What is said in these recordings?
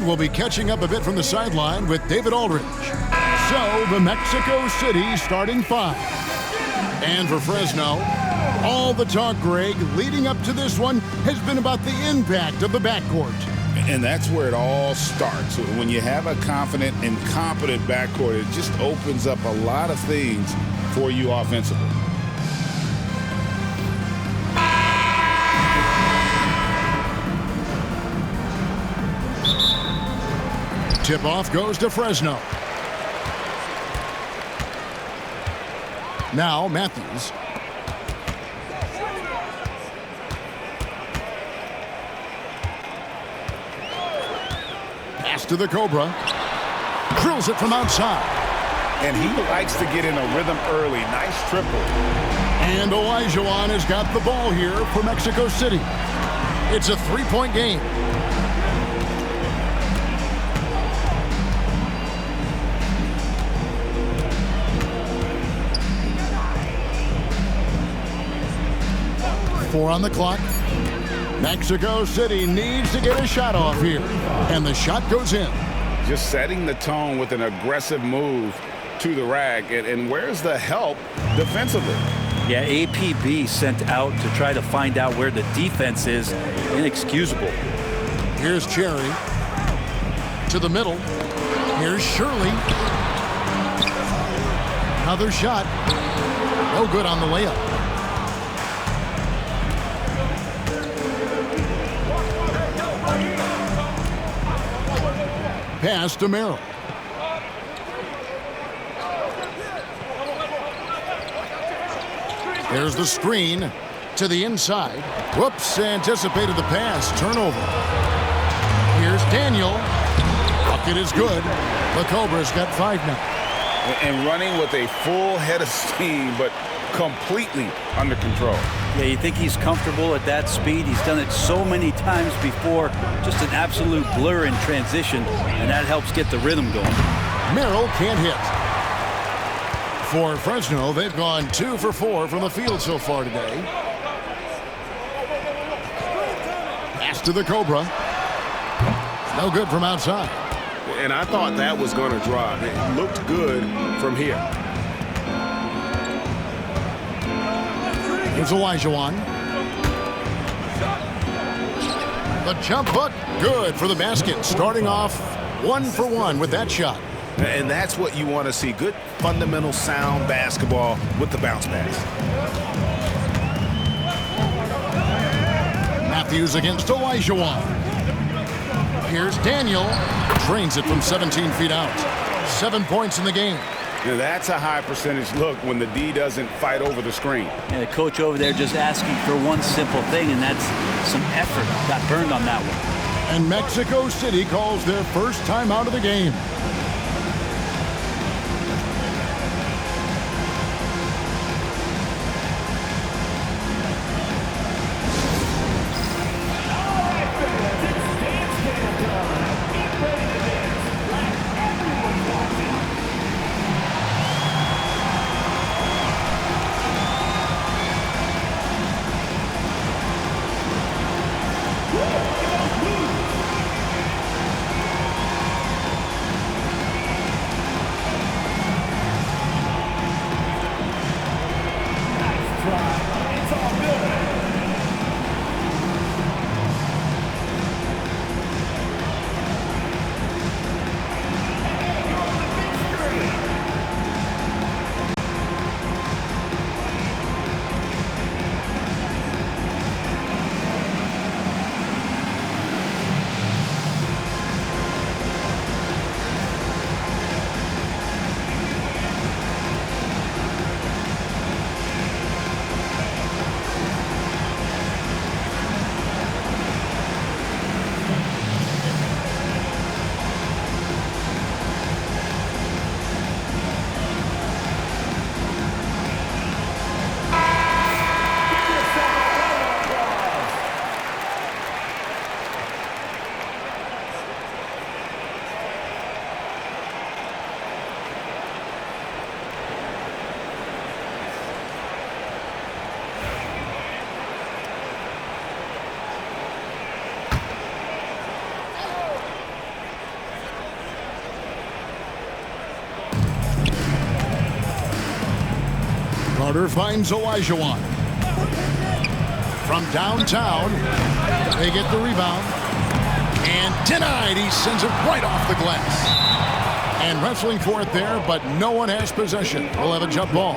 will be catching up a bit from the sideline with David Aldridge. So the Mexico City starting five. And for Fresno, all the talk, Greg, leading up to this one has been about the impact of the backcourt. And that's where it all starts. When you have a confident and competent backcourt, it just opens up a lot of things for you offensively. Tip-off goes to Fresno. Now Matthews. Pass to the Cobra. Drills it from outside. And he likes to get in a rhythm early. Nice triple. And Olajuwon has got the ball here for Mexico City. It's a three-point game. Four on the clock. Mexico City needs to get a shot off here. And the shot goes in. Just setting the tone with an aggressive move to the rack. And where's the help defensively? Yeah, APB sent out to try to find out where the defense is. Inexcusable. Here's Cherry. To the middle. Here's Shirley. Another shot. No good on the layup. Pass to Merrill. There's the screen to the inside. Whoops, anticipated the pass. Turnover. Here's Daniel. Bucket is good. The Cobra's got 5 now. And running with a full head of steam, but completely under control. Yeah, you think he's comfortable at that speed. He's done it so many times before. Just an absolute blur in transition, and that helps get the rhythm going. Merrill can't hit. For Fresno, they've gone 2 for 4 from the field so far today. Pass to the Cobra. No good from outside. And I thought that was going to drop. It looked good from here. Here's Olajuwon. The jump hook, good for the basket. Starting off 1 for 1 with that shot. And that's what you want to see. Good, fundamental, sound basketball with the bounce pass. Matthews against Olajuwon. Here's Daniel. Drains it from 17 feet out. 7 points in the game. Now that's a high percentage look when the D doesn't fight over the screen. And the coach over there just asking for one simple thing, and that's some effort. Got burned on that one. And Mexico City calls their first time out of the game. Carter finds Olajuwon. From downtown, they get the rebound. And denied. He sends it right off the glass. And wrestling for it there, but no one has possession. We'll have a jump ball.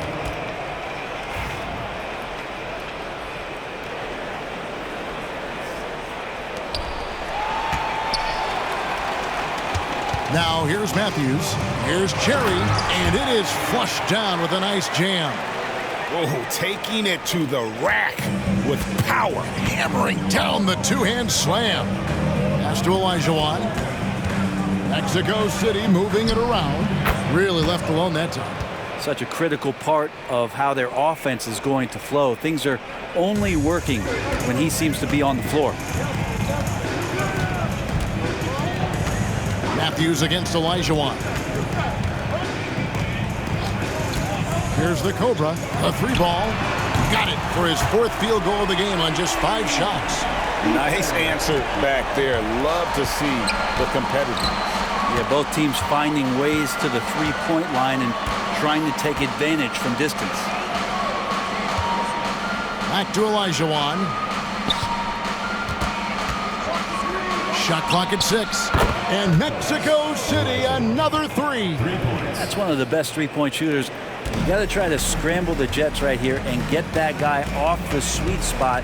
Now here's Matthews. Here's Cherry. And it is flushed down with a nice jam. Oh, taking it to the rack with power. Hammering down the two-hand slam. Pass to Olajuwon. Mexico City moving it around. Really left alone that time. Such a critical part of how their offense is going to flow. Things are only working when he seems to be on the floor. Matthews against Olajuwon. Here's the Cobra. A three ball. Got it for his fourth field goal of the game on just 5 shots. Nice answer back there. Love to see the competitiveness. Yeah, both teams finding ways to the three-point line and trying to take advantage from distance. Back to Olajuwon. Shot clock at 6. And Mexico City, another 3. That's one of the best three-point shooters. You got to try to scramble the Jets right here and get that guy off the sweet spot.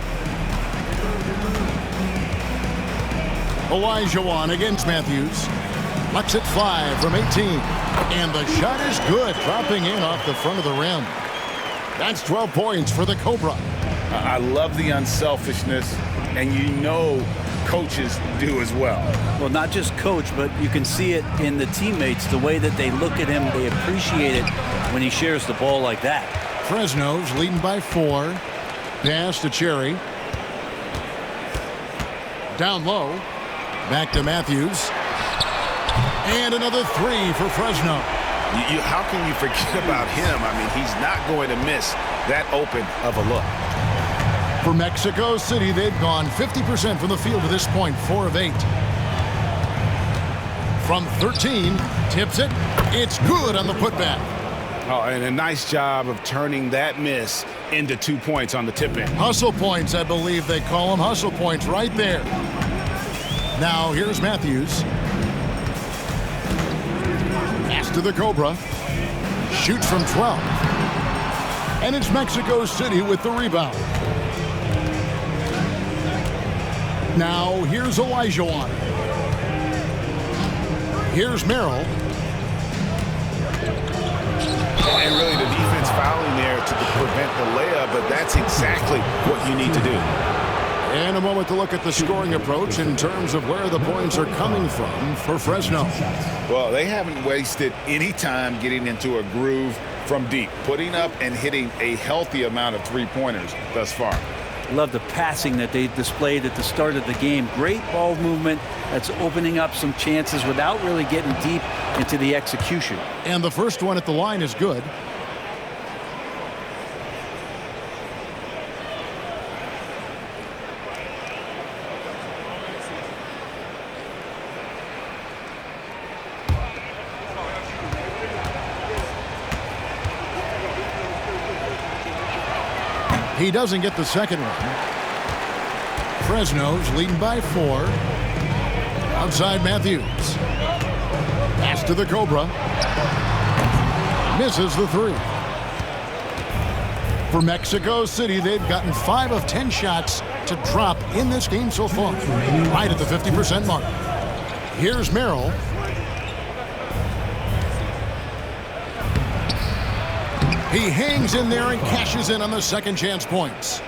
Olajuwon against Matthews. Locks at 5 from 18. And the shot is good, dropping in off the front of the rim. That's 12 points for the Cobra. I love the unselfishness, and you know coaches do as well. Well, not just coach, but you can see it in the teammates, the way that they look at him. They appreciate it when he shares the ball like that. Fresno's leading by 4. Pass to Cherry. Down low. Back to Matthews. And another 3 for Fresno. How can you forget about him? I mean, he's not going to miss that open of a look. For Mexico City, they've gone 50% from the field to this point, 4 of 8. From 13, tips it. It's good on the putback. Oh, and a nice job of turning that miss into 2 points on the tip-in. Hustle points, I believe they call them. Hustle points right there. Now here's Matthews. Pass to the Cobra. Shoots from 12. And it's Mexico City with the rebound. Now here's Olajuwon. Here's Merrill. And really the defense fouling there to prevent the layup, but that's exactly what you need to do. And a moment to look at the scoring approach in terms of where the points are coming from for Fresno. Well, they haven't wasted any time getting into a groove from deep, putting up and hitting a healthy amount of three-pointers thus far. Love the passing that they displayed at the start of the game. Great ball movement that's opening up some chances without really getting deep into the execution. And the first one at the line is good. He doesn't get the second one. Fresno's leading by 4. Outside Matthews. Pass to the Cobra. Misses the 3. For Mexico City, they've gotten 5 of 10 shots to drop in this game so far. Right at the 50% mark. Here's Merrill. He hangs in there and cashes in on the second chance points.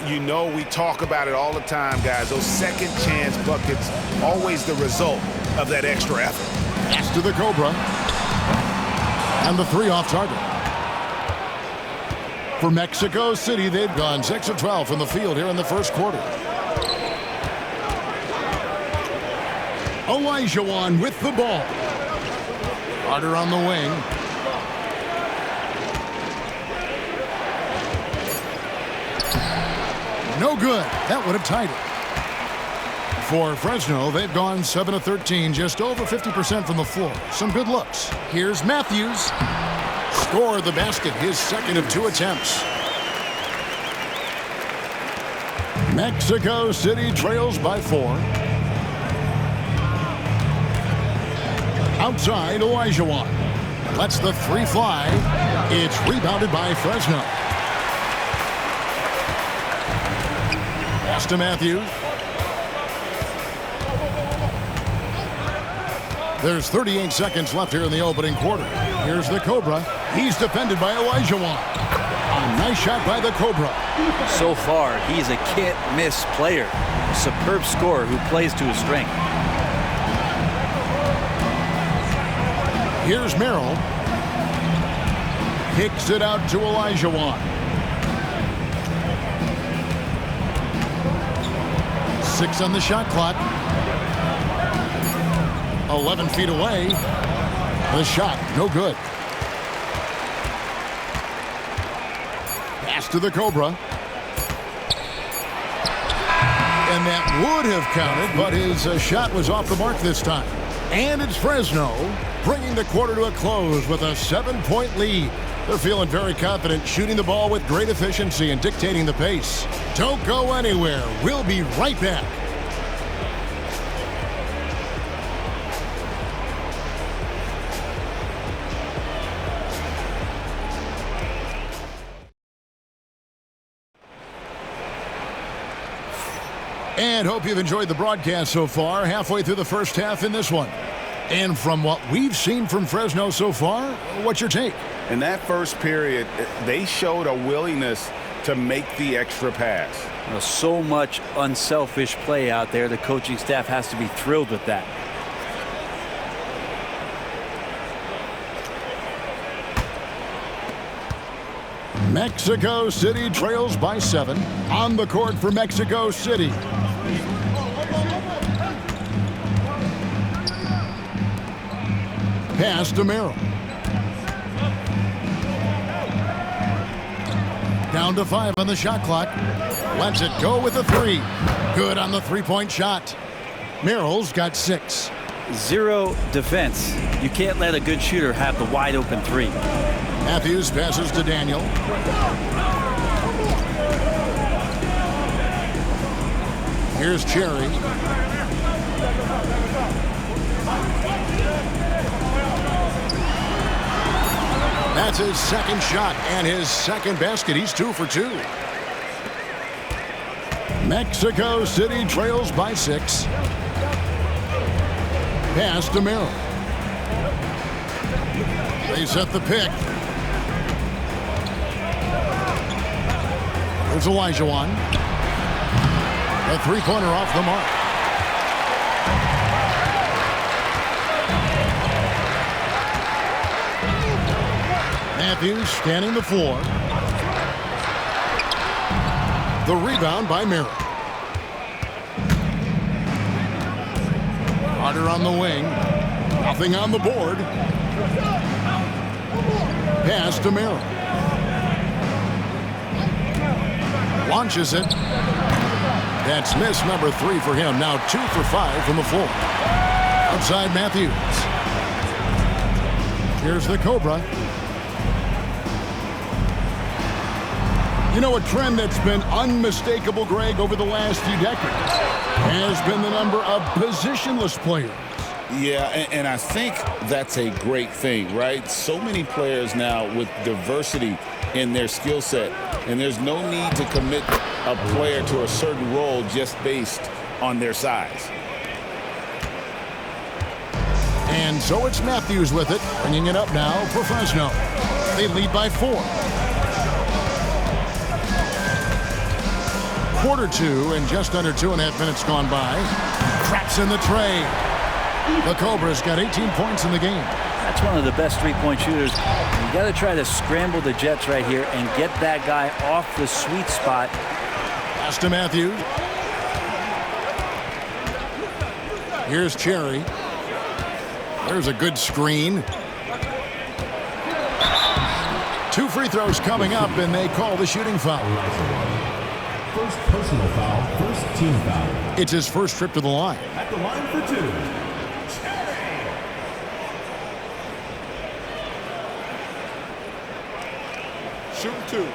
You know we talk about it all the time, guys. Those second chance buckets, always the result of that extra effort. Pass to the Cobra. And the 3 off target. For Mexico City, they've gone 6 of 12 from the field here in the first quarter. Olajuwon with the ball. Carter on the wing. No good. That would have tied it. For Fresno, they've gone 7 of 13, just over 50% from the floor. Some good looks. Here's Matthews. Scored the basket, his second of 2 attempts. Mexico City trails by 4. Outside, Olajuwon lets the 3 fly. It's rebounded by Fresno. Pass to Matthews. There's 38 seconds left here in the opening quarter. Here's the Cobra. He's defended by Olajuwon. A nice shot by the Cobra. So far, he's a can't-miss player. A superb scorer who plays to his strength. Here's Merrill. Kicks it out to Olajuwon. 6 on the shot clock. 11 feet away. The shot, no good. Pass to the Cobra. And that would have counted, but his shot was off the mark this time. And it's Fresno bringing the quarter to a close with a 7-point lead. They're feeling very confident, shooting the ball with great efficiency and dictating the pace. Don't go anywhere. We'll be right back. And hope you've enjoyed the broadcast so far, halfway through the first half in this one. And from what we've seen from Fresno so far, what's your take? In that first period, they showed a willingness to make the extra pass. So much unselfish play out there. The coaching staff has to be thrilled with that. Mexico City trails by 7. On the court for Mexico City. Pass to Merrill. Down to 5 on the shot clock. Lets it go with a 3. Good on the 3-point shot. Merrill's got 6. Zero defense. You can't let a good shooter have the wide open 3. Matthews passes to Daniel. Here's Cherry. That's his second shot and his second basket. He's 2 for 2. Mexico City trails by 6. Pass to Merrill. They set the pick. There's Olajuwon. A 3-pointer off the mark. Matthews scanning the floor. The rebound by Merrill. Carter on the wing. Nothing on the board. Pass to Merrill. Launches it. That's miss number 3 for him. Now 2 for 5 from the floor. Outside Matthews. Here's the Cobra. You know, a trend that's been unmistakable, Greg, over the last few decades has been the number of positionless players. Yeah, and I think that's a great thing, right? So many players now with diversity in their skill set, and there's no need to commit a player to a certain role just based on their size. And so it's Matthews with it, bringing it up now for Fresno. They lead by 4. Quarter 2 and just under 2.5 minutes gone by. Traps in the tray. The Cobra's got 18 points in the game. That's one of the best 3-point shooters. You got to try to scramble the Jets right here and get that guy off the sweet spot. Pass to Matthews. Here's Cherry. There's a good screen. 2 free throws coming up, and they call the shooting foul. First personal foul, first team foul. It's his first trip to the line. At the line for 2. Shooting 2.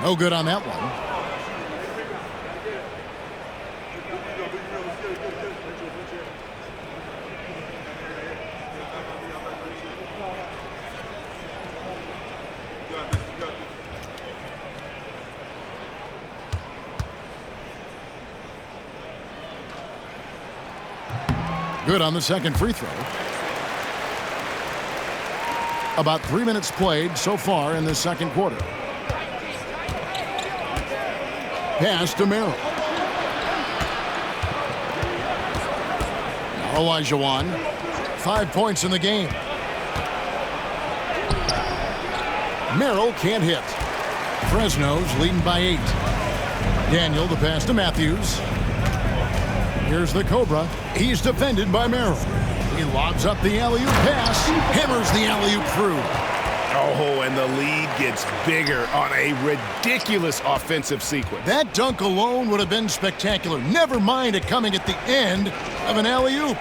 No good on that one. Good on the second free throw. About 3 minutes played so far in the second quarter. Pass to Merrill. Now Olajuwon. 5 points in the game. Merrill can't hit. Fresno's leading by 8. Daniel, the pass to Matthews. Here's the Cobra. He's defended by Merrill. He lobs up the alley-oop pass. Hammers the alley-oop through. Oh, and the lead gets bigger on a ridiculous offensive sequence. That dunk alone would have been spectacular. Never mind it coming at the end of an alley-oop.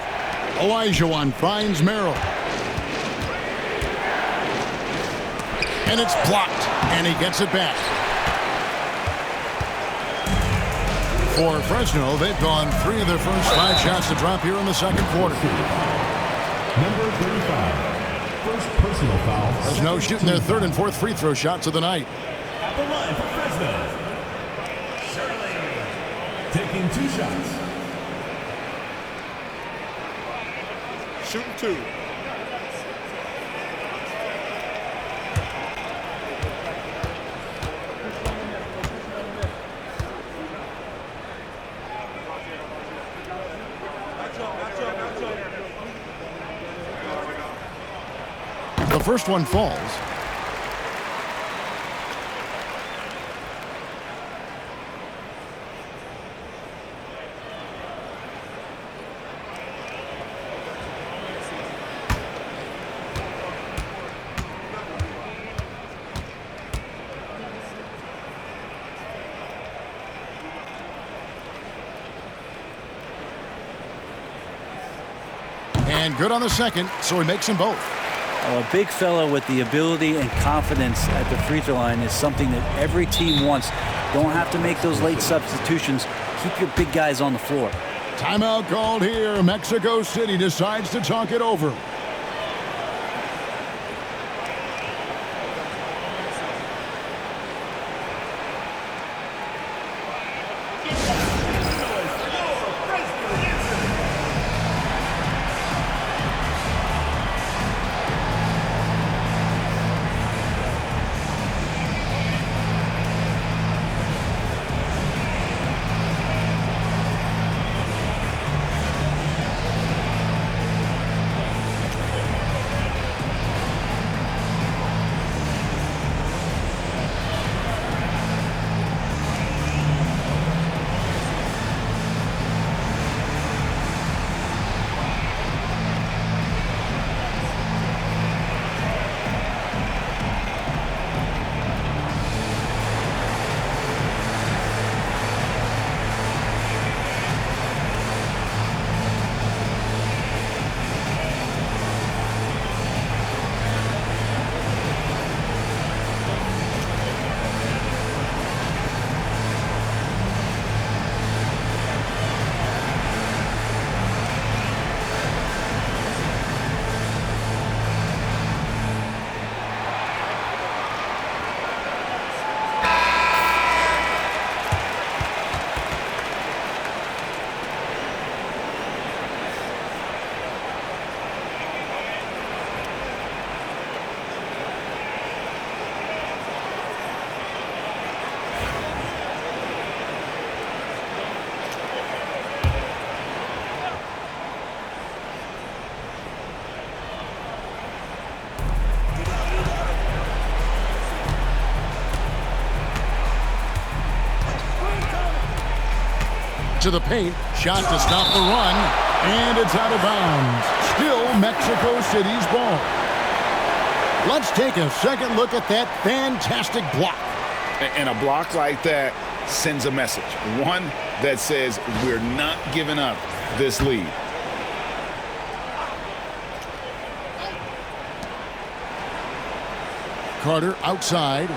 Olajuwon finds Merrill. And it's blocked, and he gets it back. For Fresno, they've gone 3 of their first 5 shots to drop here in the second quarter. Number 35. First personal foul. Fresno shooting their 3rd and 4th free throw shots of the night. At the line for Fresno. Shirley taking 2 shots. Shooting 2. The first one falls. And good on the second, so he makes them both. A big fella with the ability and confidence at the free throw line is something that every team wants. Don't have to make those late substitutions. Keep your big guys on the floor. Timeout called here. Mexico City decides to talk it over. To the paint, shot to stop the run, and it's out of bounds. Still Mexico City's ball. Let's take a second look at that fantastic block. And a block like that sends a message, one that says we're not giving up this lead. Carter outside.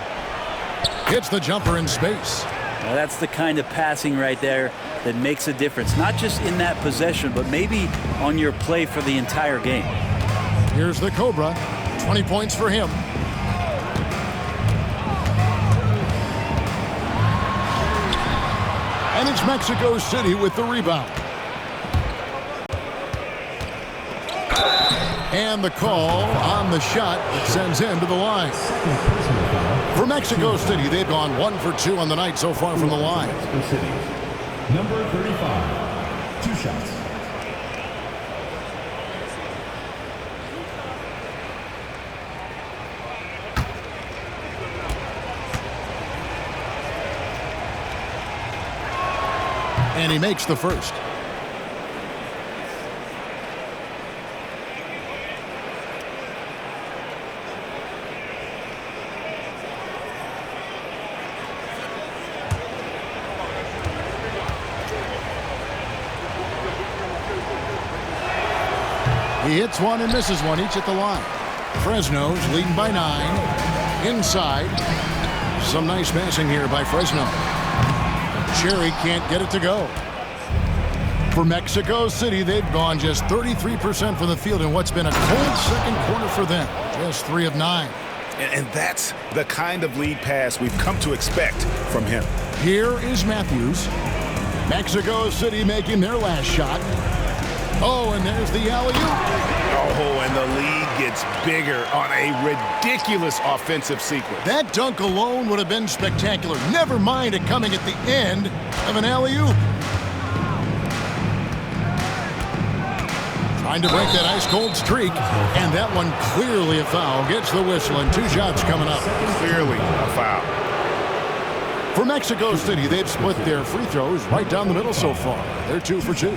Hits the jumper in space. Well, that's the kind of passing right there that makes a difference, not just in that possession, but maybe on your play for the entire game. Here's the Cobra. 20 points for him. And it's Mexico City with the rebound. And the call on the shot that sends him to the line. For Mexico City, they've gone 1 for 2 on the night so far from the line. Mexico City. Number 35. 2 shots. And he makes the first. He hits one and misses one, each at the line. Fresno's leading by 9. Inside. Some nice passing here by Fresno. Cherry can't get it to go. For Mexico City, they've gone just 33% from the field in what's been a cold second quarter for them. Just 3 of 9. And that's the kind of lead pass we've come to expect from him. Here is Matthews. Mexico City making their last shot. Oh, and there's the alley-oop. Oh, and the lead gets bigger on a ridiculous offensive sequence. That dunk alone would have been spectacular. Never mind it coming at the end of an alley-oop. Trying to break that ice-cold streak, and that one clearly a foul. Gets the whistle, and 2 shots coming up. Clearly a foul. For Mexico City, they've split their free throws right down the middle so far. They're 2 for 2.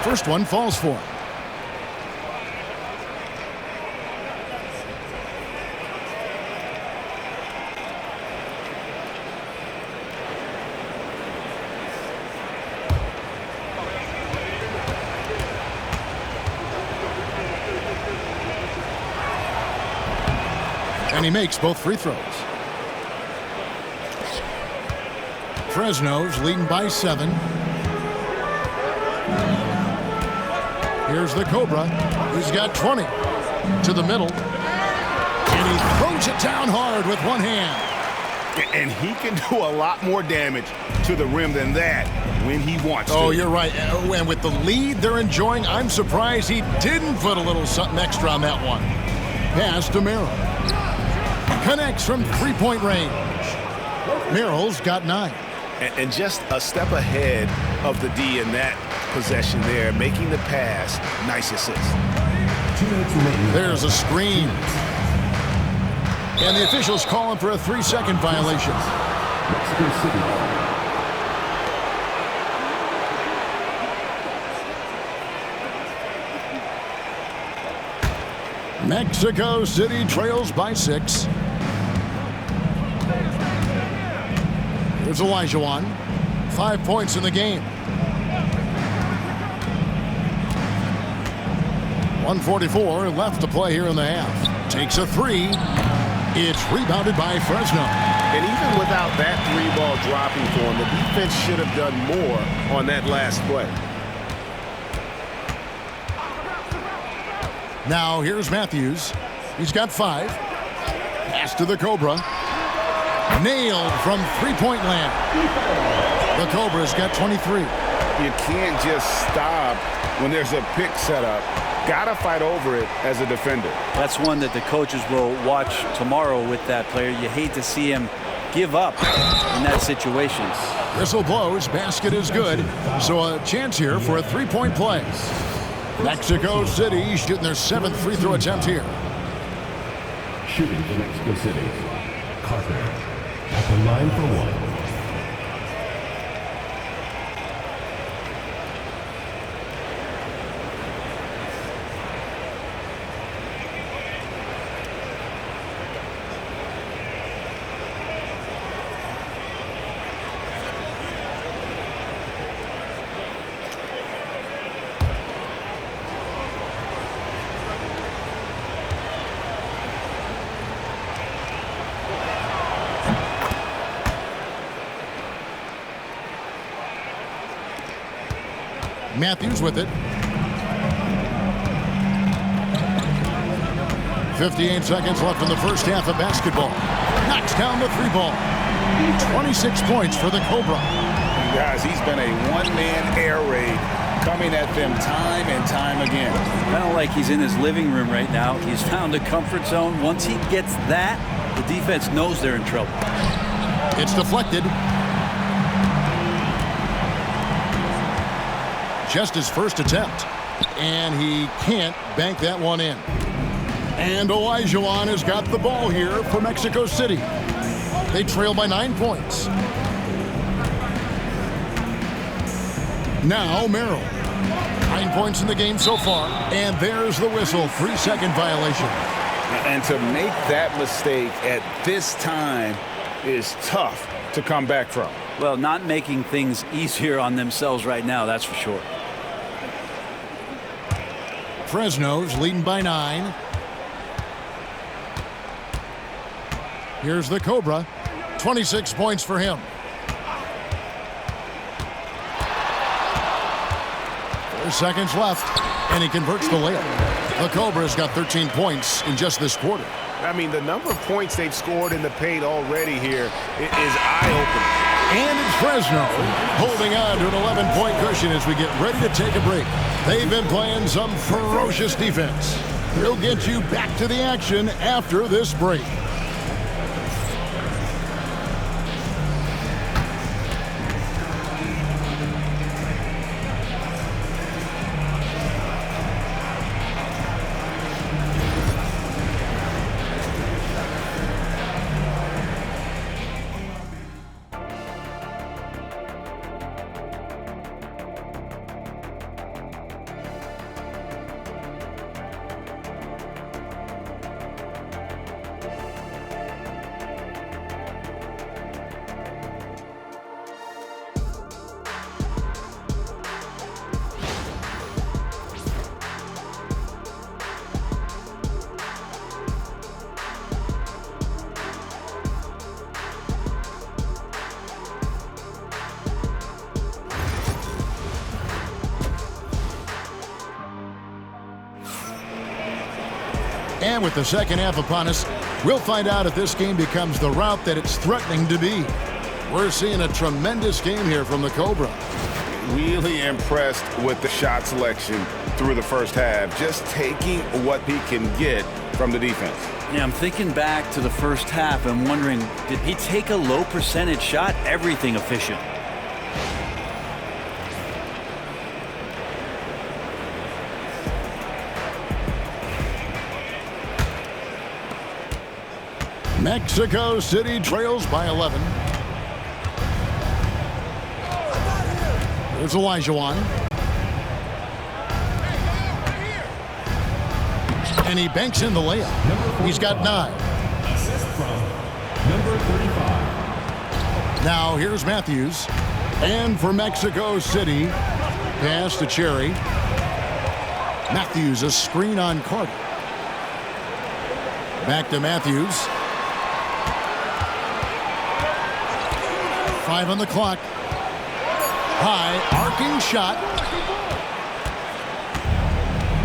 First one falls for him. And he makes both free throws. Fresno's leading by 7. Here's the Cobra. He's got 20 to the middle. And he throws it down hard with one hand. And he can do a lot more damage to the rim than that when he wants to. Oh, you're right. And with the lead they're enjoying, I'm surprised he didn't put a little something extra on that one. Pass to Merrill. Connects from 3-point range. Merrill's got 9. And just a step ahead of the D in that possession there, making the pass. Nice assist. 2 minutes remaining. There's a screen. And the officials calling for a 3-second violation. Mexico City. Mexico City trails by 6. Here's Elijah 5 points in the game. 1:44 left to play here in the half. Takes a 3. It's rebounded by Fresno. And even without that 3-ball dropping for him, the defense should have done more on that last play. Now here's Matthews. He's got 5. Pass to the Cobra. Nailed from 3-point land. The Cobra's got 23. You can't just stop when there's a pick set up. Gotta fight over it as a defender. That's one that the coaches will watch tomorrow with that player. You hate to see him give up in that situation. Whistle blows. Basket is good. So a chance here for a 3-point play. Mexico City shooting their 7th free throw attempt here. Shooting for Mexico City. Carter at the line for one. Matthews with it. 58 seconds left in the first half of basketball. Knocks down the three ball. 26 points for the Cobra. Guys, he's been a one-man air raid coming at them time and time again. Kind of like he's in his living room right now. He's found a comfort zone. Once he gets that, the defense knows they're in trouble. It's deflected. Just his first attempt, and he can't bank that one in. And Olajuwon has got the ball here for Mexico City. They trail by 9 points. Now Merrill. 9 points in the game so far, and there's the whistle. 3-second violation. And to make that mistake at this time is tough to come back from. Well, not making things easier on themselves right now, that's for sure. Fresno's leading by 9. Here's the Cobra. 26 points for him. 4 seconds left, and he converts the layup. The Cobra's got 13 points in just this quarter. I mean, the number of points they've scored in the paint already here is eye-opening. And it's Fresno holding on to an 11-point cushion as we get ready to take a break. They've been playing some ferocious defense. They'll get you back to the action after this break. And with the second half upon us, we'll find out if this game becomes the route that it's threatening to be. We're seeing a tremendous game here from the Cobra. Really impressed with the shot selection through the first half, just taking what he can get from the defense. Yeah, I'm thinking back to the first half and wondering, did he take a low percentage shot? Everything efficient. Mexico City trails by 11. There's Olajuwon. And he banks in the layup. He's got 9. Assist from number 35. Now here's Matthews. And for Mexico City, pass to Cherry. Matthews, a screen on Carter. Back to Matthews. 5 on the clock. High arcing shot.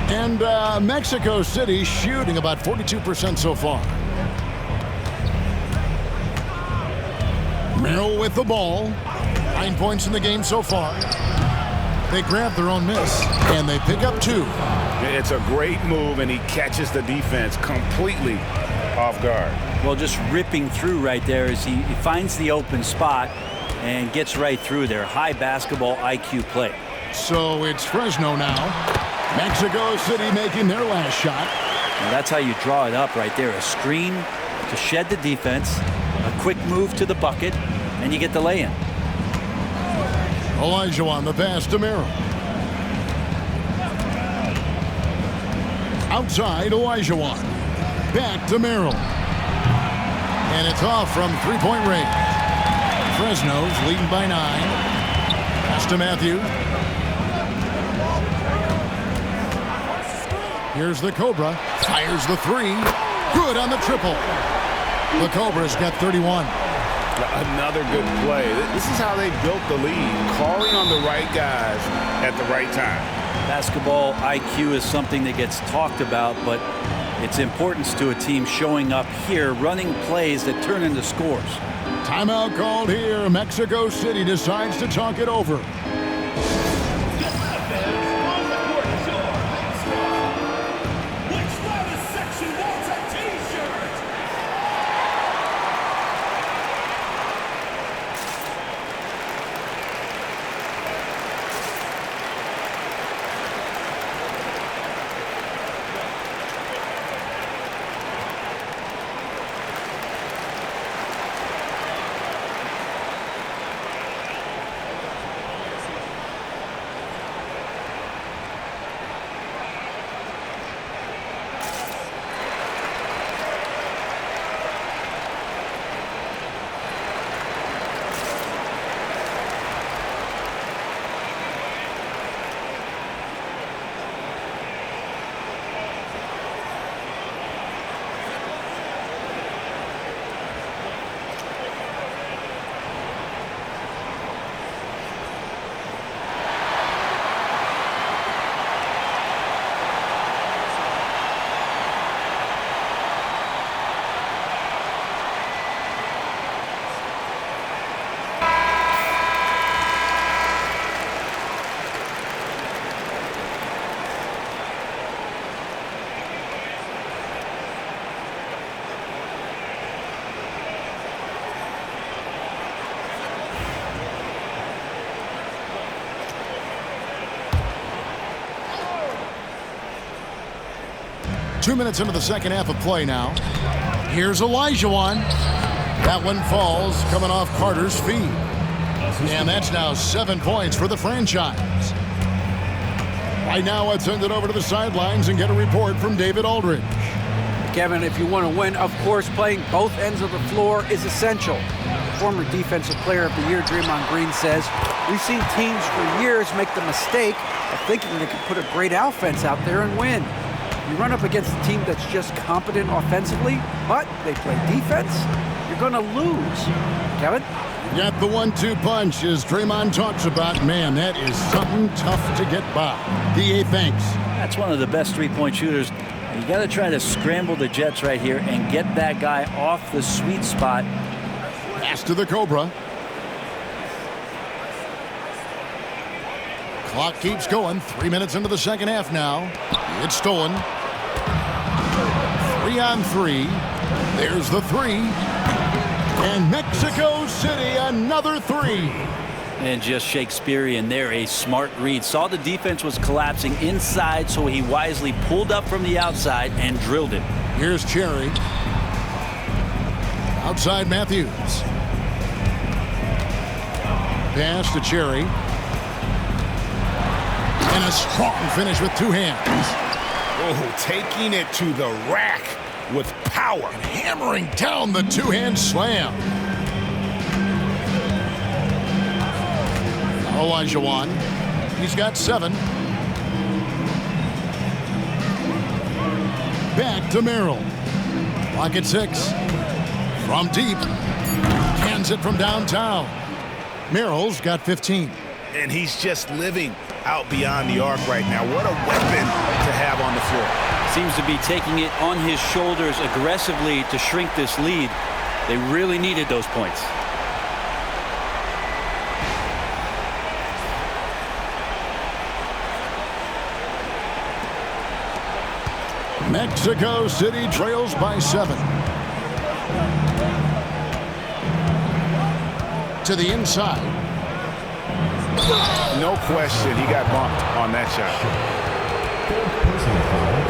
And Mexico City shooting about 42% so far. Merrill with the ball. 9 points in the game so far. They grab their own miss, and they pick up 2. It's a great move, and he catches the defense completely off guard. Well, just ripping through right there as he finds the open spot and gets right through there. High basketball IQ play. So it's Fresno now. Mexico City making their last shot. And that's how you draw it up right there. A screen to shed the defense, quick move to the bucket, and you get the lay-in. Elijah on the pass to Merrill. Outside, Elijah one. Back to Merrill. And it's off from three-point range. Fresno's leading by 9. Pass to Matthew. Here's the Cobra. Fires the 3. Good on the triple. The Cobra's got 31. Another good play. This is how they built the lead. Calling on the right guys at the right time. Basketball IQ is something that gets talked about, but its importance to a team showing up here, running plays that turn into scores. Timeout called here. Mexico City decides to talk it over. Two minutes into the second half of play now. Here's Elijah one. That one falls, coming off Carter's feet. And that's now 7 points for the franchise. Right now, let's send it over to the sidelines and get a report from David Aldridge. Kevin, if you want to win, of course, playing both ends of the floor is essential. Former Defensive Player of the Year Draymond Green says, we've seen teams for years make the mistake of thinking they can put a great offense out there and win. You run up against a team that's just competent offensively, but they play defense, you're going to lose. Kevin? Got the 1-2 punch, as Draymond talks about. Man, that is something tough to get by. DA thanks. That's one of the best three-point shooters. You got to try to scramble the Jets right here and get that guy off the sweet spot. Pass to the Cobra. Clock keeps going. 3 minutes into the second half now. It's stolen. 3 on 3. There's the 3. And Mexico City, another 3. And just Shakespearean there, a smart read. Saw the defense was collapsing inside, so he wisely pulled up from the outside and drilled it. Here's Cherry. Outside Matthews. Pass to Cherry. And a strong finish with 2 hands. Oh, taking it to the rack with power. And hammering down the 2-hand slam. Elijah one. He's got 7. Back to Merrill. Clock at 6. From deep. Cans it from downtown. Merrill's got 15. And he's just living out beyond the arc right now. What a weapon to have on the floor. Seems to be taking it on his shoulders aggressively to shrink this lead. They really needed those points. Mexico City trails by 7. To the inside. No question, he got bumped on that shot.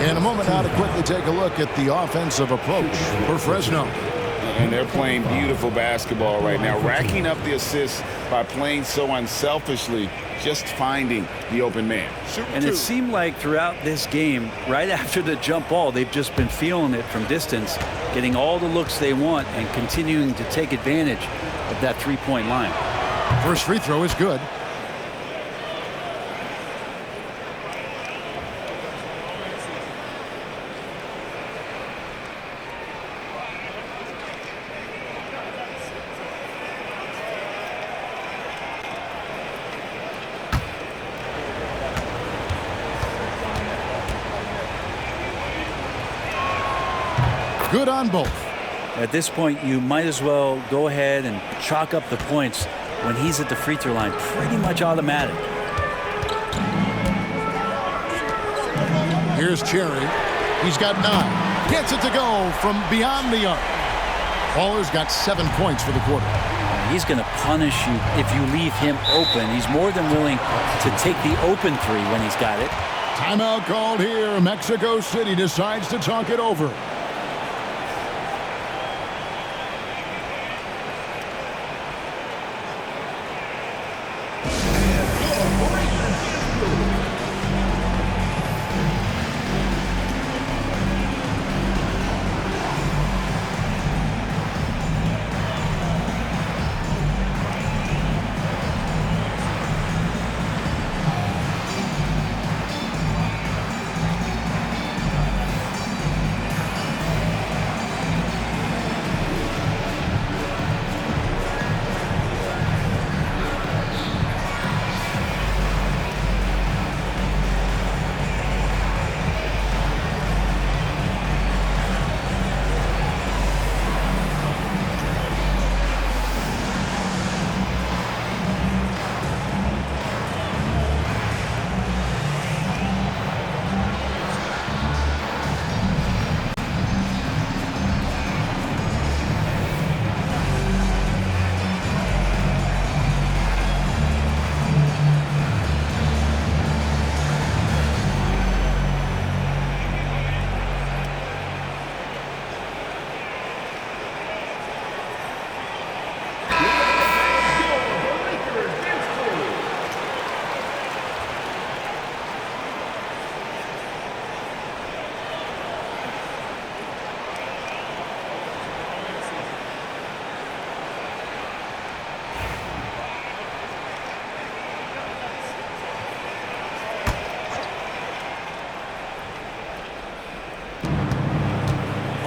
In a moment now to quickly take a look at the offensive approach for Fresno. And they're playing beautiful basketball right now, racking up the assists by playing so unselfishly, just finding the open man. And it seemed like throughout this game, right after the jump ball, they've just been feeling it from distance, getting all the looks they want and continuing to take advantage of that three-point line. First free throw is good. Good on both. At this point, you might as well go ahead and chalk up the points when he's at the free throw line. Pretty much automatic. Here's Cherry. He's got 9. Gets it to go from beyond the arc. Baller's got 7 points for the quarter. He's going to punish you if you leave him open. He's more than willing to take the open three when he's got it. Timeout called here. Mexico City decides to talk it over.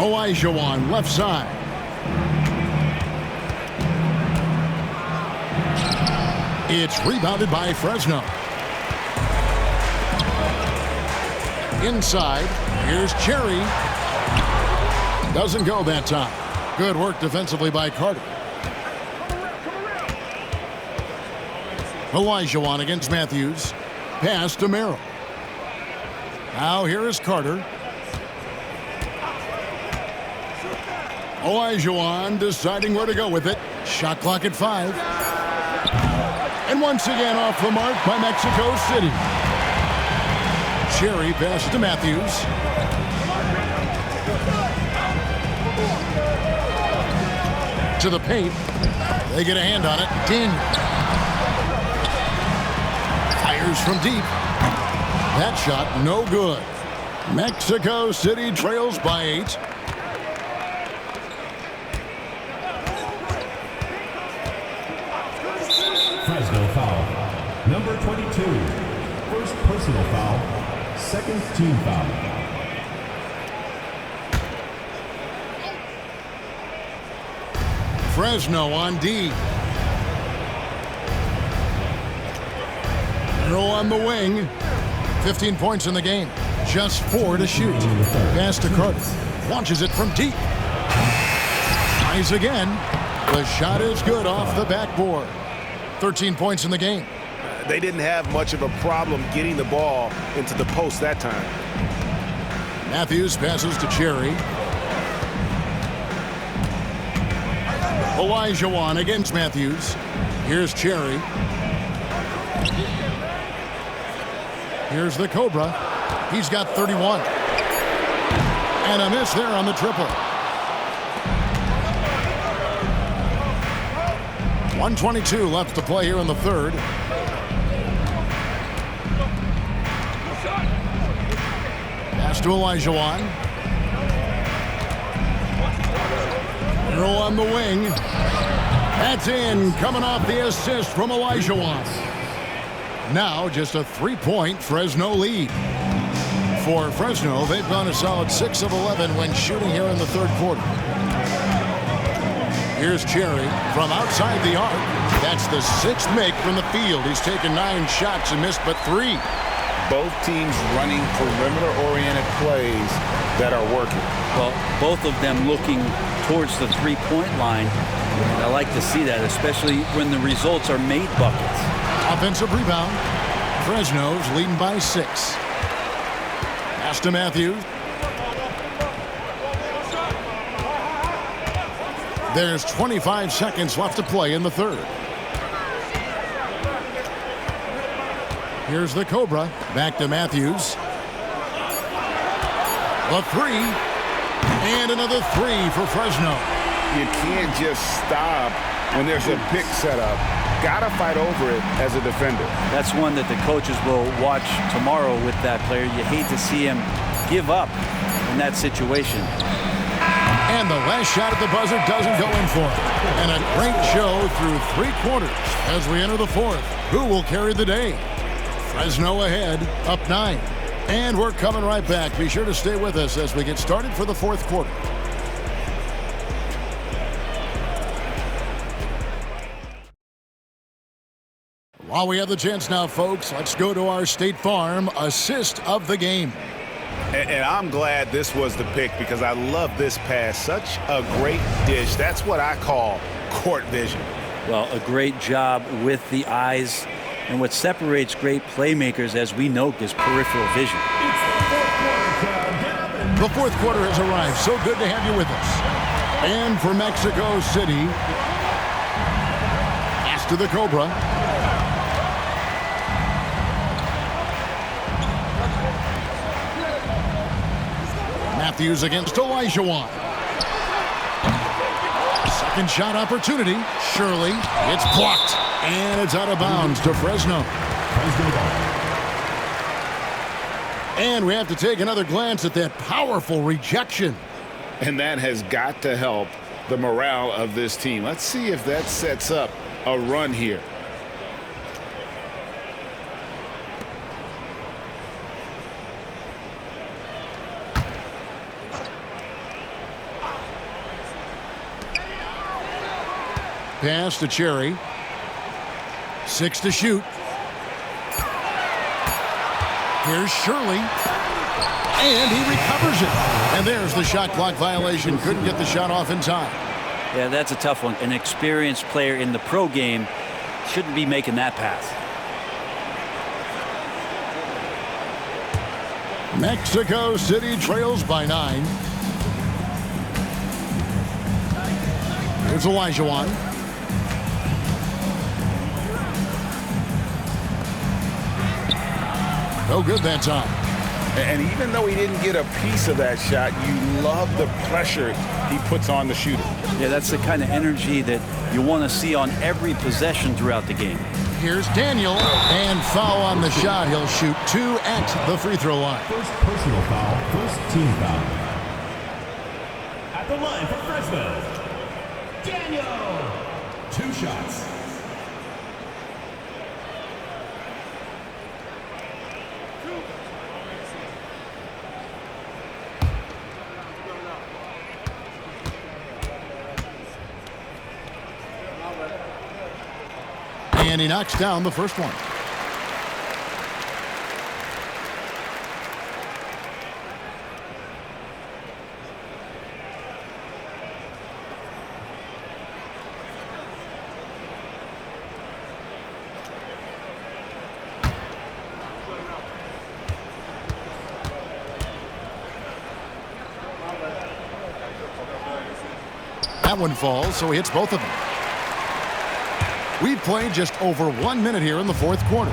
Olajuwon left side. It's rebounded by Fresno. Inside, here's Cherry. Doesn't go that time. Good work defensively by Carter. Olajuwon against Matthews. Pass to Merrill. Now here is Carter. Olajuwon deciding where to go with it. Shot clock at 5. And once again off the mark by Mexico City. Cherry pass to Matthews. To the paint. They get a hand on it. Daniel. Fires from deep. That shot no good. Mexico City trails by 8. Fresno foul. Number 22. First personal foul. Second team foul. Fresno on D. Merrill on the wing. 15 points in the game. Just 4 to shoot. Pass to Carter. Launches it from deep. Tries again. The shot is good off the backboard. 13 points in the game. They didn't have much of a problem getting the ball into the post that time. Matthews passes to Cherry. Olajuwon against Matthews. Here's Cherry. Here's the Cobra. He's got 31. And a miss there on the triple. 1:22 left to play here in the third. Pass to Olajuwon. Earl on the wing. That's in, coming off the assist from Olajuwon. Now just a 3-point Fresno lead. For Fresno, they've gone a solid 6 of 11 when shooting here in the third quarter. Here's Cherry from outside the arc. That's the 6th make from the field. He's taken 9 shots and missed but 3. Both teams running perimeter-oriented plays that are working. Well, both of them looking towards the three-point line. And I like to see that, especially when the results are made buckets. Offensive rebound. Fresno's leading by 6. Pass to Matthews. There's 25 seconds left to play in the third. Here's the Cobra. Back to Matthews. The 3. And another 3 for Fresno. You can't just stop when there's a pick set up. Gotta fight over it as a defender. That's one that the coaches will watch tomorrow with that player. You hate to see him give up in that situation. And the last shot at the buzzer doesn't go in for it. And a great show through 3 quarters as we enter the fourth. Who will carry the day? Fresno ahead, up 9. And we're coming right back. Be sure to stay with us as we get started for the fourth quarter. While we have the chance now, folks, let's go to our State Farm assist of the game. And I'm glad this was the pick because I love this pass. Such a great dish. That's what I call court vision. Well, a great job with the eyes. And what separates great playmakers, as we know, is peripheral vision. The fourth quarter has arrived. So good to have you with us. And for Mexico City, pass to the Cobra. Matthews against Olajuwon. Second shot opportunity. Shirley. It's blocked. And it's out of bounds to Fresno. And we have to take another glance at that powerful rejection. And that has got to help the morale of this team. Let's see if that sets up a run here. Pass to Cherry. 6 to shoot. Here's Shirley. And he recovers it. And there's the shot clock violation. Couldn't get the shot off in time. Yeah, that's a tough one. An experienced player in the pro game shouldn't be making that pass. Mexico City trails by 9. Here's Olajuwon. No good that time. And even though he didn't get a piece of that shot, you love the pressure he puts on the shooter. Yeah, that's the kind of energy that you want to see on every possession throughout the game. Here's Daniel. And foul on the shot. He'll shoot 2 at the free throw line. First personal foul, first team foul. At the line for Fresno, Daniel. 2 shots. And he knocks down the first one. That one falls, so he hits both of them. We've played just over 1 minute here in the fourth quarter.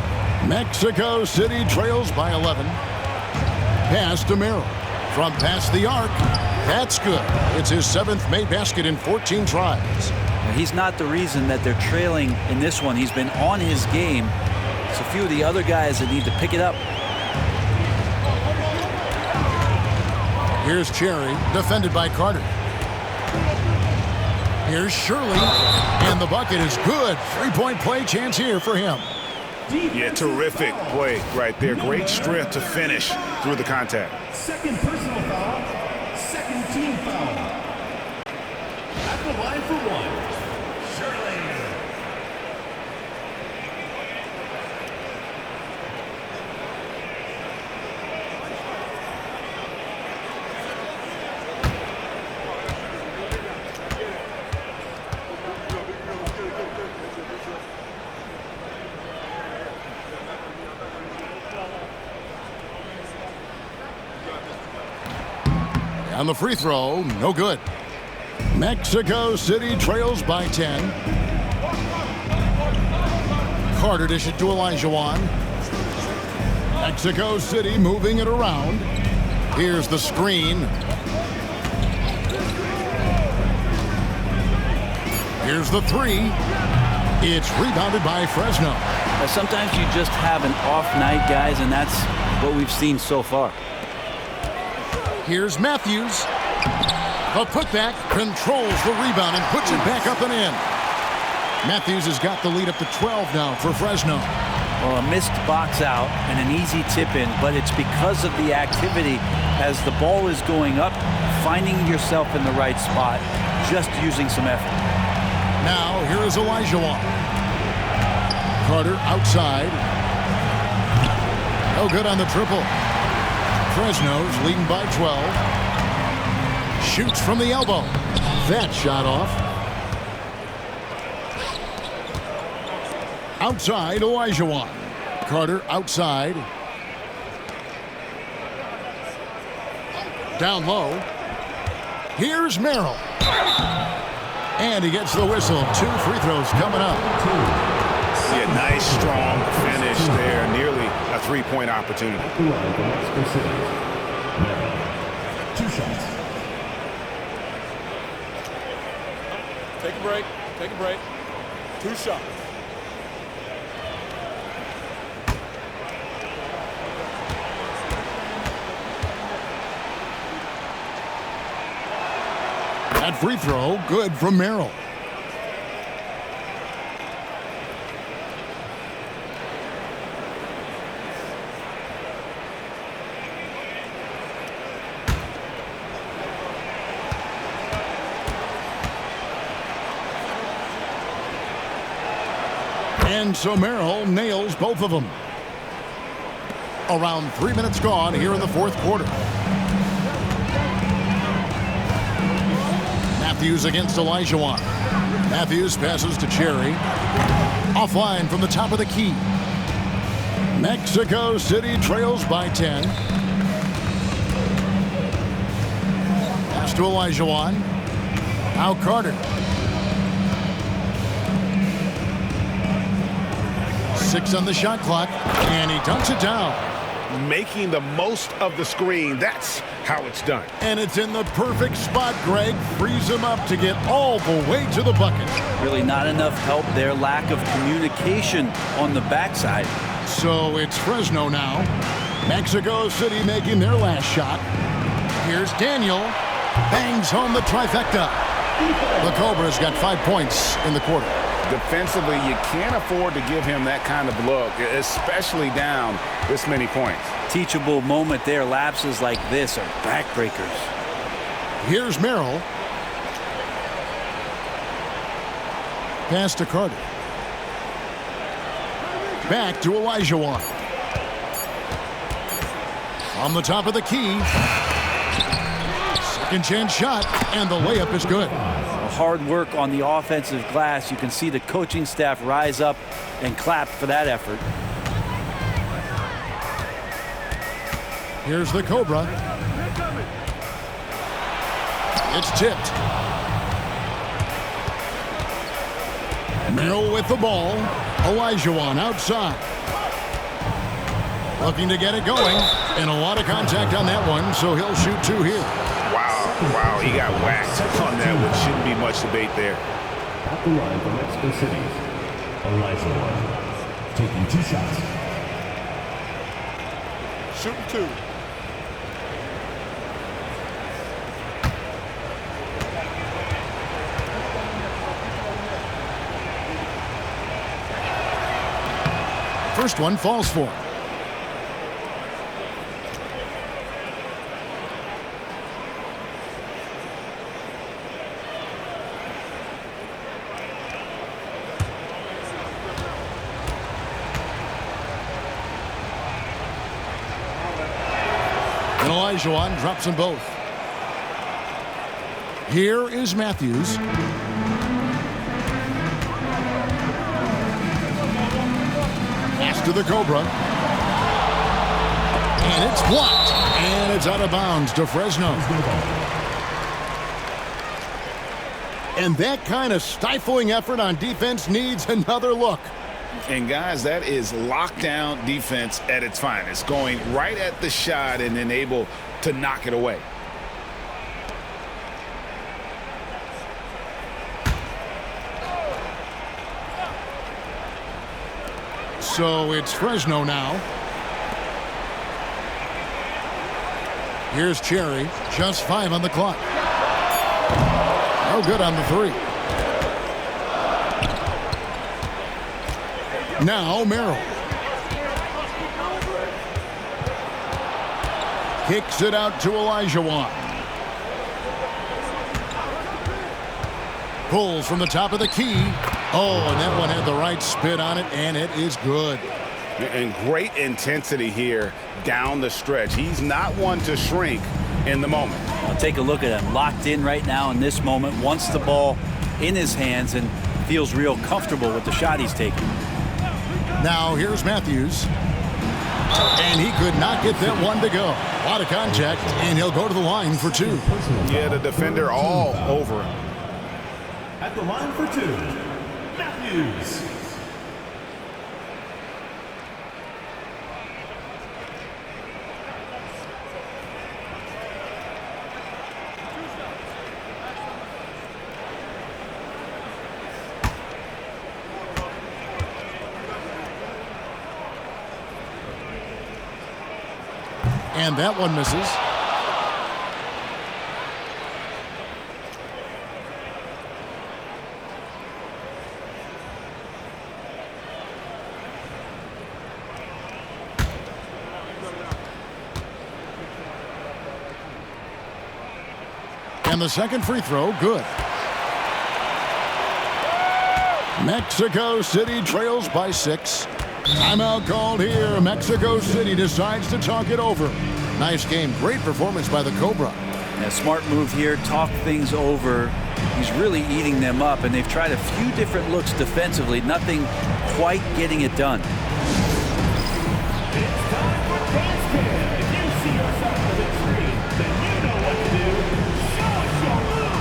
Mexico City trails by 11. Pass to Merrill. From past the arc. That's good. It's his 7th made basket in 14 tries. He's not the reason that they're trailing in this one. He's been on his game. It's a few of the other guys that need to pick it up. Here's Cherry, defended by Carter. Here's Shirley, and the bucket is good. Three-point play chance here for him. Yeah, terrific play right there. Great strength to finish through the contact. Second personal foul. Second team foul. At the line for one, Shirley. On the free throw, no good. Mexico City trails by 10. Carter dishes to Olajuwon. Mexico City moving it around. Here's the screen. Here's the three. It's rebounded by Fresno. Sometimes you just have an off night, guys, and that's what we've seen so far. Here's Matthews. A putback controls the rebound and puts it back up and in. Matthews has got the lead up to 12 now for Fresno. Well, a missed box out and an easy tip in, but it's because of the activity as the ball is going up, finding yourself in the right spot, just using some effort. Now, here is Olajuwon. Carter outside. No good on the triple. Fresno's leading by 12. Shoots from the elbow. That shot off. Outside, Olajuwon. Carter outside. Down low. Here's Merrill. And he gets the whistle. 2 free throws coming up. Yeah, nice, strong finish there. Nearly a three-point opportunity. 2 shots. Take a break. Take a break. 2 shots. That free throw, good from Merrill. And so Merrill nails both of them. Around 3 minutes gone here in the fourth quarter. Matthews against Olajuwon. Matthews passes to Cherry. Offline from the top of the key. Mexico City trails by 10. Pass to Olajuwon. Now Carter. 6 on the shot clock, and he dunks it down. Making the most of the screen. That's how it's done. And it's in the perfect spot, Greg. Frees him up to get all the way to the bucket. Really not enough help there. Lack of communication on the backside. So it's Fresno now. Mexico City making their last shot. Here's Daniel. Bangs home the trifecta. The Cobras got 5 points in the quarter. Defensively, you can't afford to give him that kind of look, especially down this many points. Teachable moment there. Lapses like this are backbreakers. Here's Merrill. Pass to Carter. Back to Olajuwon. On the top of the key. Second chance shot, and the layup is good. Hard work on the offensive glass. You can see the coaching staff rise up and clap for that effort. Here's the Cobra. It's tipped. Merrill with the ball. Olajuwon outside. Looking to get it going. And a lot of contact on that one, so he'll shoot 2 here. Wow, he got whacked on that, which shouldn't be much debate there. At the line for Mexico City, Elijah, taking 2 shots. Shooting 2. First one falls for him. And Elijah drops them both. Here is Matthews. Pass to the Cobra. And it's blocked. And it's out of bounds to Fresno. And that kind of stifling effort on defense needs another look. And guys, that is lockdown defense at its finest, going right at the shot and then able to knock it away. So it's Fresno now. Here's Cherry, just 5 on the clock. No good on the 3. Now Merrill. Kicks it out to Elijah. Pulls from the top of the key. Oh, and that one had the right spin on it, and it is good. And great intensity here down the stretch. He's not one to shrink in the moment. I'll take a look at him. Locked in right now in this moment. Wants the ball in his hands and feels real comfortable with the shot he's taking. Now here's Matthews. And he could not get that one to go. A lot of contact, and he'll go to the line for 2. Yeah, the defender all over him. At the line for 2, Matthews. And that one misses. And the second free throw, good. Mexico City trails by 6. Timeout called here. Mexico City decides to talk it over. Nice game. Great performance by the Cobra. A smart move here. Talk things over. He's really eating them up, and they've tried a few different looks defensively. Nothing quite getting it done. It's time for dance cam. If you see yourself on the big screen, then you know what to do. Show us your moves.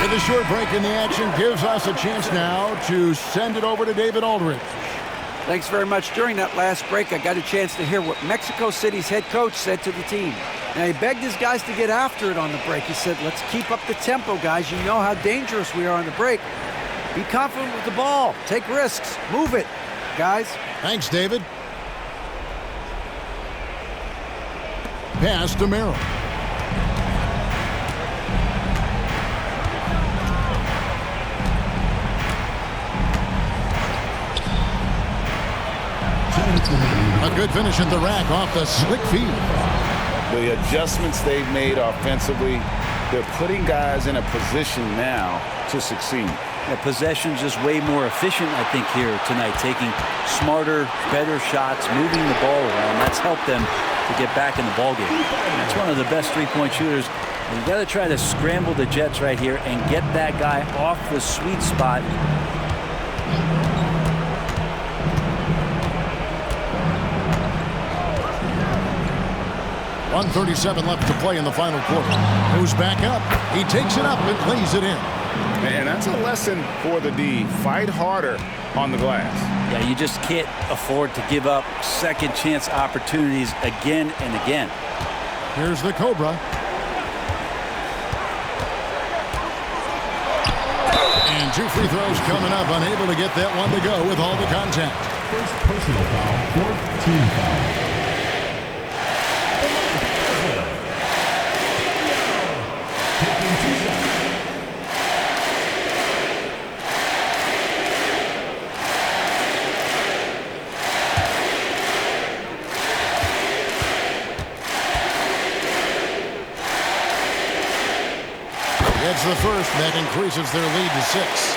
The short break in the action gives us a chance now to send it over to David Aldridge. Thanks very much. During that last break, I got a chance to hear what Mexico City's head coach said to the team. Now, he begged his guys to get after it on the break. He said, let's keep up the tempo, guys. You know how dangerous we are on the break. Be confident with the ball. Take risks. Move it, guys. Thanks, David. Pass to Merrill. A good finish at the rack off the slick feed. The adjustments they've made offensively, they're putting guys in a position now to succeed. Yeah, possession's just way more efficient, I think, here tonight, taking smarter, better shots, moving the ball around. That's helped them to get back in the ballgame. That's one of the best three-point shooters. You got to try to scramble the Jets right here and get that guy off the sweet spot. 1:37 left to play in the final quarter. Moves back up. He takes it up and lays it in. And that's a lesson for the D. Fight harder on the glass. Yeah, you just can't afford to give up second chance opportunities again and again. Here's the Cobra. And 2 free throws coming up. Unable to get that one to go with all the contact. First personal foul, 14 foul. Gets the first. That increases their lead to 6.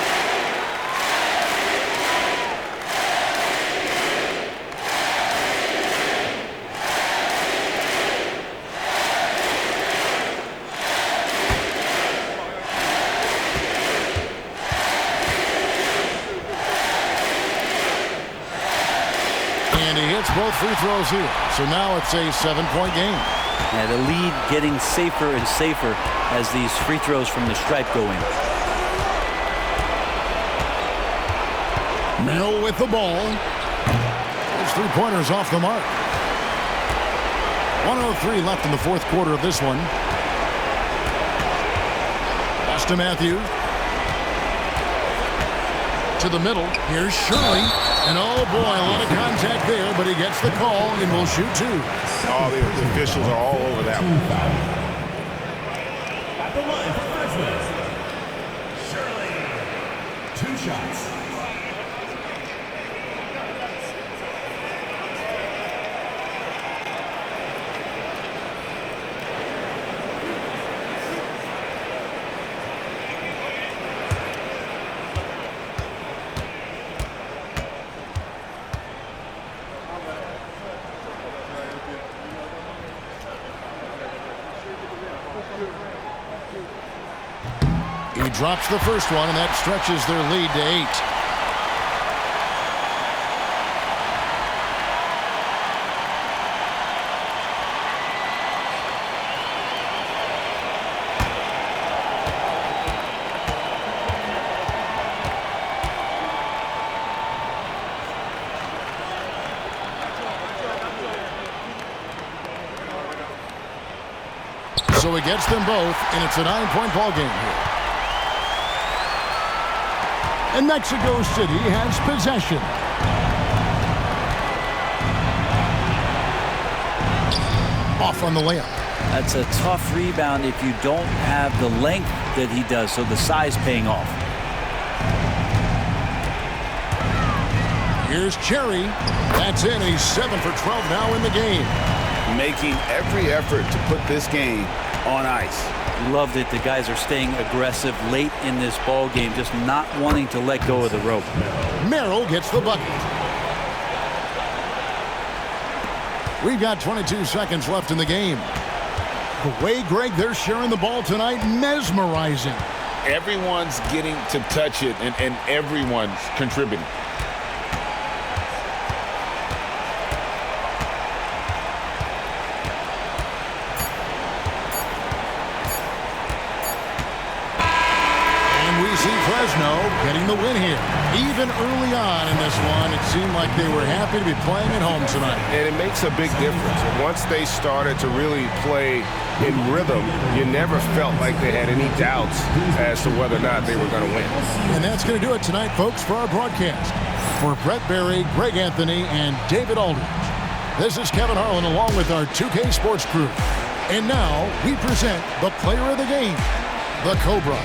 And he hits both free throws here. So now it's a 7-point game. Yeah, the lead getting safer and safer as these free throws from the stripe go in. Merrill with the ball. His 3-pointers off the mark. 1:03 left in the fourth quarter of this one. Pass to Matthews. To the middle. Here's Shirley. And oh boy, a lot of contact there, but he gets the call and will shoot 2. Oh, the officials are all over that one. At the line for Fresno, Shirley. 2 shots. He drops the first one, and that stretches their lead to 8. So he gets them both, and it's a 9-point ball game here. And Mexico City has possession. Off on the layup. That's a tough rebound if you don't have the length that he does, so the size paying off. Here's Cherry. That's in. He's 7 for 12 now in the game. Making every effort to put this game on ice. Love that the guys are staying aggressive late in this ball game, just not wanting to let go of the rope. Merrill gets the bucket. We've got 22 seconds left in the game. The way, Greg, they're sharing the ball tonight, mesmerizing. Everyone's getting to touch it, and everyone's contributing. Fresno getting the win here. Even early on in this one, it seemed like they were happy to be playing at home tonight. And it makes a big difference. Once they started to really play in rhythm, you never felt like they had any doubts as to whether or not they were going to win. And that's going to do it tonight, folks, for our broadcast. For Brett Berry, Greg Anthony, and David Aldridge, this is Kevin Harlan along with our 2K Sports crew. And now we present the player of the game, the Cobra.